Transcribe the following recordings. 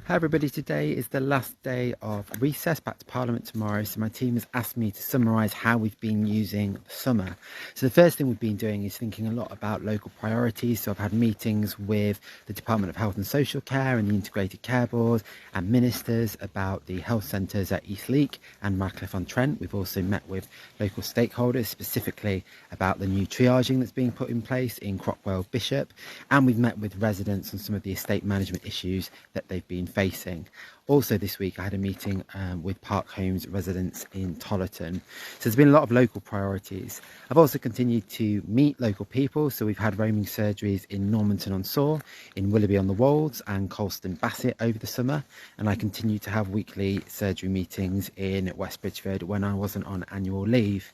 Hi everybody, today is the last day of recess, back to Parliament tomorrow, so my team has asked me to summarise how we've been using the summer. So the first thing we've been doing is thinking a lot about local priorities, so I've had meetings with the Department of Health and Social Care and the Integrated Care Board and ministers about the health centres at Eastleigh and Rushcliffe-on-Trent. We've also met with local stakeholders, specifically about the new triaging that's being put in place in Crockwell Bishop, and we've met with residents on some of the estate management issues that they've been facing. Also this week I had a meeting with Park Homes residents in Tollerton. So there's been a lot of local priorities. I've also continued to meet local people, so we've had roaming surgeries in Normanton-on-Soar, in Willoughby-on-the-Wolds and Colston Bassett over the summer, and I continue to have weekly surgery meetings in West Bridgford when I wasn't on annual leave.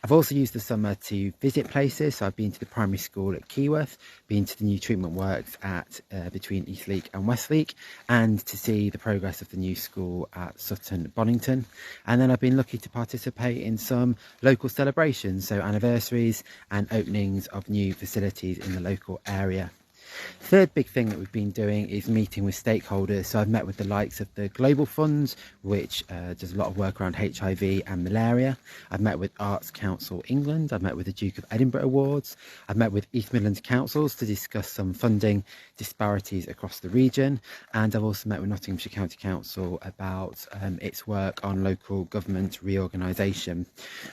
I've also used the summer to visit places, so I've been to the primary school at Keyworth, been to the new treatment works at between Eastleigh and Westleigh, and to see the progress of the new school at Sutton Bonington. And then I've been lucky to participate in some local celebrations, so anniversaries and openings of new facilities in the local area. Third big thing that we've been doing is meeting with stakeholders. So I've met with the likes of the Global Funds, which does a lot of work around HIV and malaria. I've met with Arts Council England. I've met with the Duke of Edinburgh Awards. I've met with East Midlands Councils to discuss some funding disparities across the region. And I've also met with Nottinghamshire County Council about its work on local government reorganisation.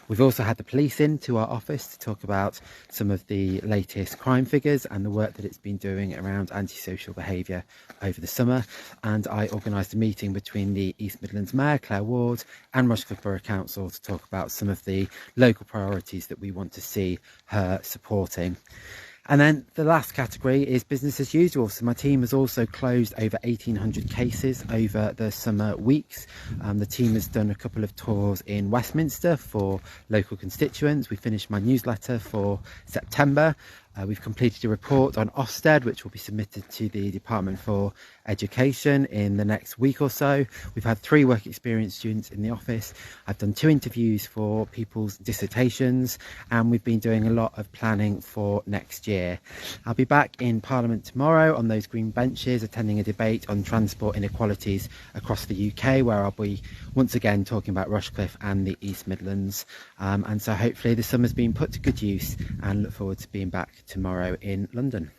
We've also had the police in to our office to talk about some of the latest crime figures and the work that it's been doing around antisocial behaviour over the summer, and I organised a meeting between the East Midlands Mayor Claire Ward and Rushcliffe Borough Council to talk about some of the local priorities that we want to see her supporting. And then the last category is business as usual. So my team has also closed over 1,800 cases over the summer weeks. The team has done a couple of tours in Westminster for local constituents. We finished my newsletter for September. We've completed a report on Ofsted, which will be submitted to the Department for Education in the next week or so. We've had 3 work experience students in the office. I've done 2 interviews for people's dissertations, and we've been doing a lot of planning for next year. I'll be back in Parliament tomorrow on those green benches, attending a debate on transport inequalities across the UK, where I'll be once again talking about Rushcliffe and the East Midlands. And so hopefully the summer's been put to good use, and look forward to being back tomorrow in London.